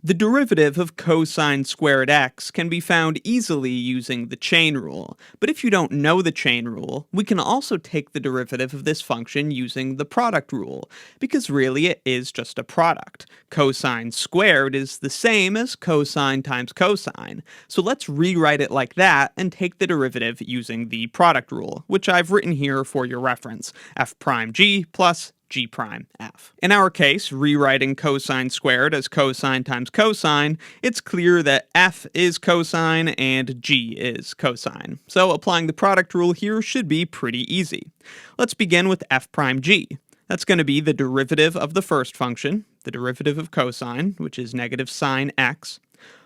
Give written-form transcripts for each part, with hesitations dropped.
The derivative of cosine squared x can be found easily using the chain rule, but if you don't know the chain rule, we can also take the derivative of this function using the product rule, because really it is just a product. Cosine squared is the same as cosine times cosine, so let's rewrite it like that and take the derivative using the product rule, which I've written here for your reference, f prime g plus g prime f. In our case, rewriting cosine squared as cosine times cosine, it's clear that f is cosine and g is cosine. So applying the product rule here should be pretty easy. Let's begin with f prime g. That's going to be the derivative of the first function, the derivative of cosine, which is negative sine x,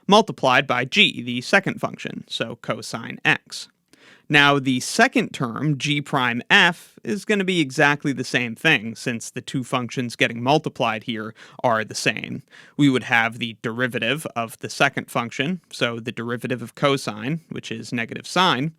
multiplied by g, the second function, so cosine x. Now, the second term, g prime f, is going to be exactly the same thing, since the two functions getting multiplied here are the same. We would have the derivative of the second function, so the derivative of cosine, which is negative sine,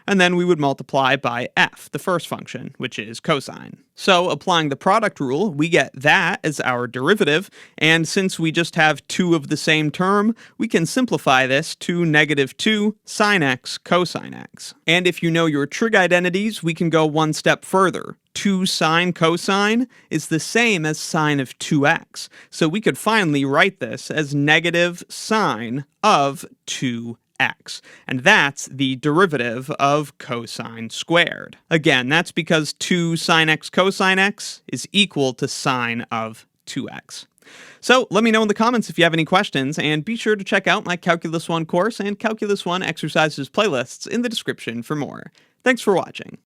and then we would multiply by f, the first function, which is cosine. So, applying the product rule, we get that as our derivative, and since we just have two of the same term, we can simplify this to negative 2 sine x cosine x. And if you know your trig identities, we can go one step further. 2 sine cosine is the same as sine of 2x, so we could finally write this as negative sine of 2x, and that's the derivative of cosine squared. Again, that's because 2 sine x cosine x is equal to sine of 2x. So let me know in the comments if you have any questions, and be sure to check out my Calculus 1 course and Calculus 1 exercises playlists in the description for more. Thanks for watching.